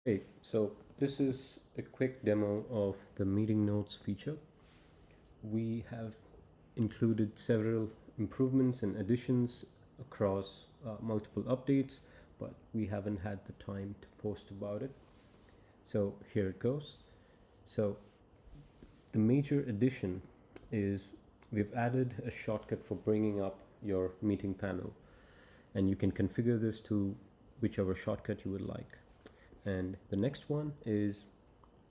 Hey, so this is a quick demo of the meeting notes feature. We have included several improvements and additions across multiple updates, but we haven't had the time to post about it. So here it goes. So the major addition is we've added a shortcut for bringing up your meeting panel, and you can configure this to whichever shortcut you would like. And the next one is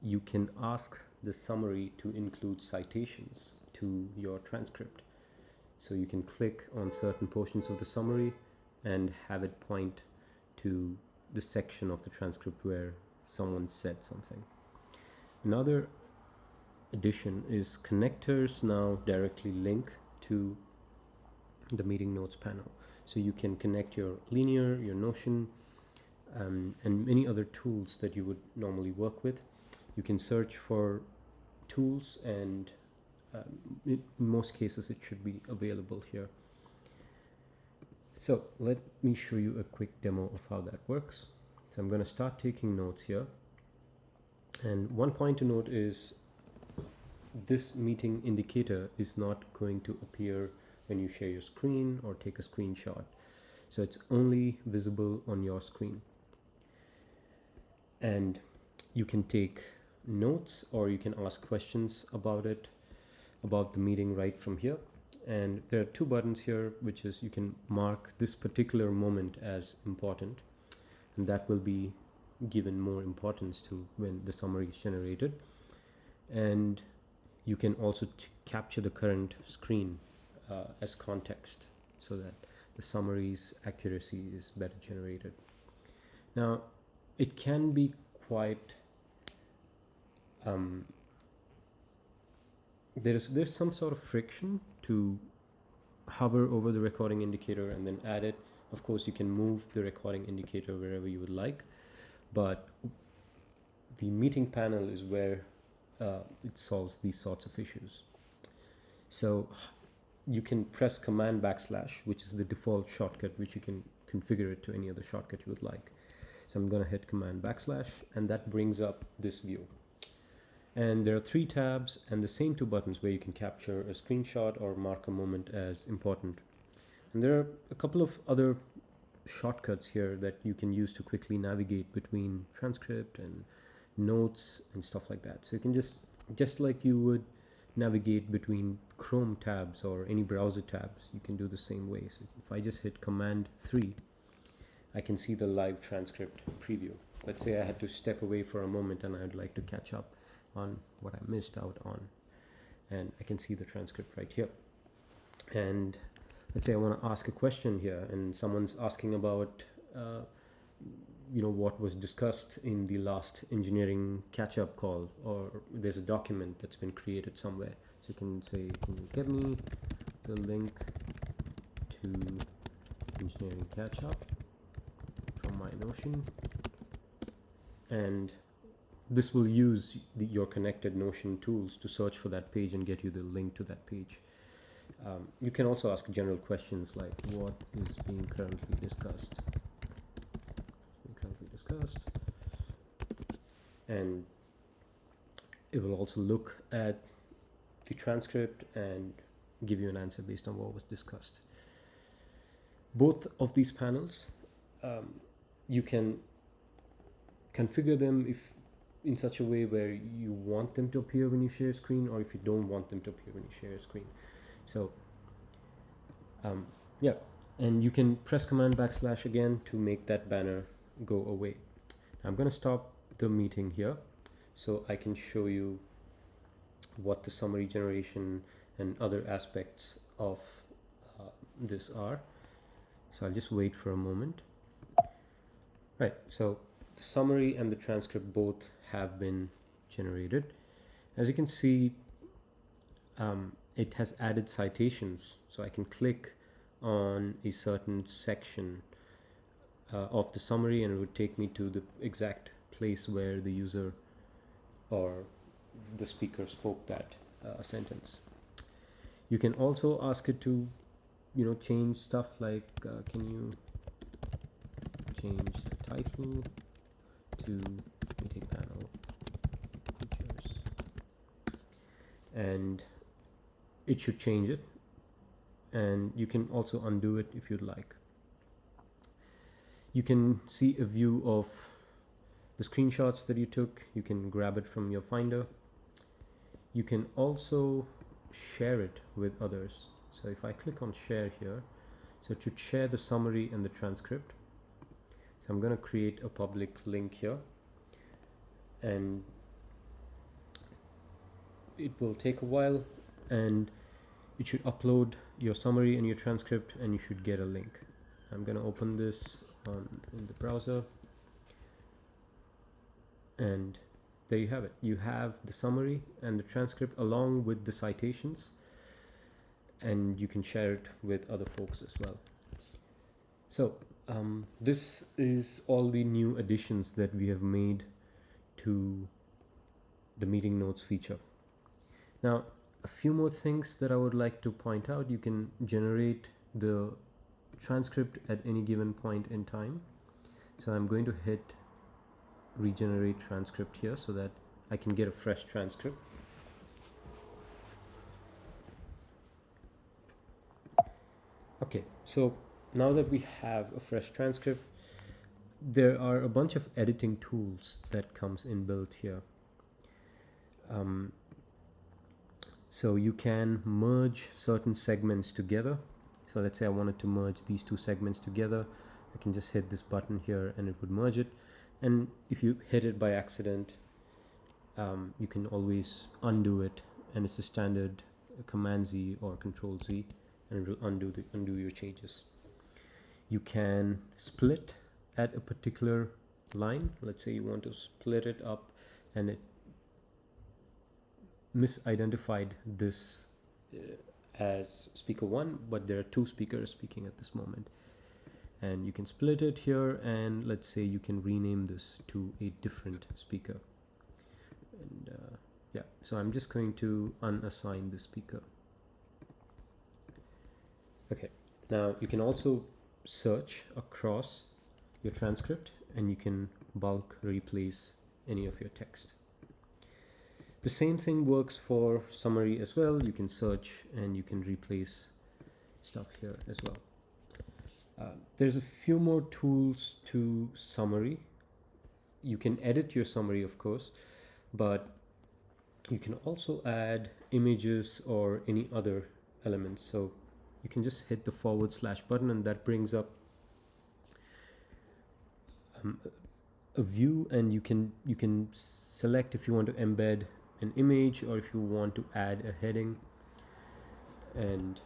you can ask the summary to include citations to your transcript. So you can click on certain portions of the summary and have it point to the section of the transcript where someone said something. Another addition is connectors now directly link to the meeting notes panel. So you can connect your Linear, your Notion, and many other tools that you would normally work with. You can search for tools, and in most cases it should be available here. So let me show you a quick demo of how that works. So I'm going to start taking notes here, and one point to note is this meeting indicator is not going to appear when you share your screen or take a screenshot. So it's only visible on your screen. And you can take notes or you can ask questions about it, about the meeting right from here. And there are two buttons here, which is you can mark this particular moment as important, and that will be given more importance to when the summary is generated. And you can also capture the current screen as context so that the summary's accuracy is better generated. Now, it can be quite there's some sort of friction to hover over the recording indicator and then add it. Of course, you can move the recording indicator wherever you would like, but the meeting panel is where it solves these sorts of issues. So you can press Command \, which is the default shortcut, which you can configure it to any other shortcut you would like. So I'm going to hit Command \, and that brings up this view. And there are 3 tabs and the same 2 buttons where you can capture a screenshot or mark a moment as important. And there are a couple of other shortcuts here that you can use to quickly navigate between transcript and notes and stuff like that. So you can just like you would navigate between Chrome tabs or any browser tabs, you can do the same way. So if I just hit Command 3, I can see the live transcript preview. Let's say I had to step away for a moment and I'd like to catch up on what I missed out on, and I can see the transcript right here. And let's say I want to ask a question here and someone's asking about what was discussed in the last engineering catch-up call, or there's a document that's been created somewhere. So you can say, can you give me the link to engineering catch-up from my Notion? And this will use your connected Notion tools to search for that page and get you the link to that page. You can also ask general questions like, what is being currently discussed? And it will also look at the transcript and give you an answer based on what was discussed. Both of these panels, you can configure them in such a way where you want them to appear when you share a screen, or if you don't want them to appear when you share a screen. So and you can press Command \, again to make that banner go away. Now I'm going to stop the meeting here so I can show you what the summary generation and other aspects of this are. So I'll just wait for a moment. Right, so the summary and the transcript both have been generated. As you can see, it has added citations, so I can click on a certain section of the summary and it would take me to the exact place where the user or the speaker spoke that sentence. You can also ask it to change stuff like can you change the title to and it should change it, and you can also undo it if you'd like. You can see a view of the screenshots that you took. You can grab it from your Finder. You can also share it with others. So if I click on share here, so it should share the summary and the transcript. So I'm going to create a public link here, and it will take a while, and it should upload your summary and your transcript, and you should get a link. I'm going to open this in the browser, and there you have it. You have the summary and the transcript along with the citations, and you can share it with other folks as well. So this is all the new additions that we have made to the meeting notes feature. Now, a few more things that I would like to point out. You can generate the transcript at any given point in time. So I'm going to hit regenerate transcript here so that I can get a fresh transcript. Okay, so now that we have a fresh transcript, there are a bunch of editing tools that comes inbuilt here. So you can merge certain segments together. So let's say I wanted to merge these two segments together. I can just hit this button here and it would merge it. And if you hit it by accident, you can always undo it, and it's a standard Command Z or Control Z, and it will undo your changes. You can split at a particular line. Let's say you want to split it up and it misidentified this as speaker 1, but there are 2 speakers speaking at this moment. And you can split it here, and let's say you can rename this to a different speaker. And yeah, so I'm just going to unassign the speaker. Okay, now you can also search across your transcript, and you can bulk replace any of your text. The same thing works for summary as well. You can search and you can replace stuff here as well. There's a few more tools to summary. You can edit your summary, of course, but you can also add images or any other elements. So you can just hit the / button, and that brings up a view, and you can select if you want to embed an image or if you want to add a heading. And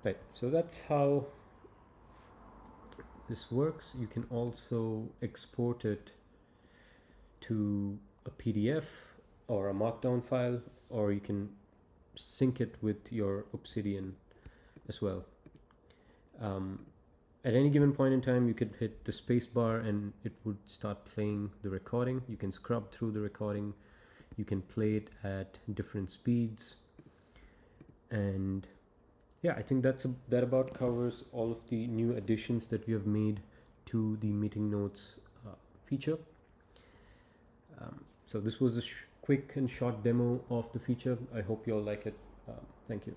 right, so that's how this works. You can also export it to a PDF or a markdown file, or you can sync it with your Obsidian as well. At any given point in time, you could hit the space bar and it would start playing the recording. You can scrub through the recording. You can play it at different speeds. And yeah, I think that about covers all of the new additions that we have made to the meeting notes feature. So this was a quick and short demo of the feature. I hope you all like it. Thank you.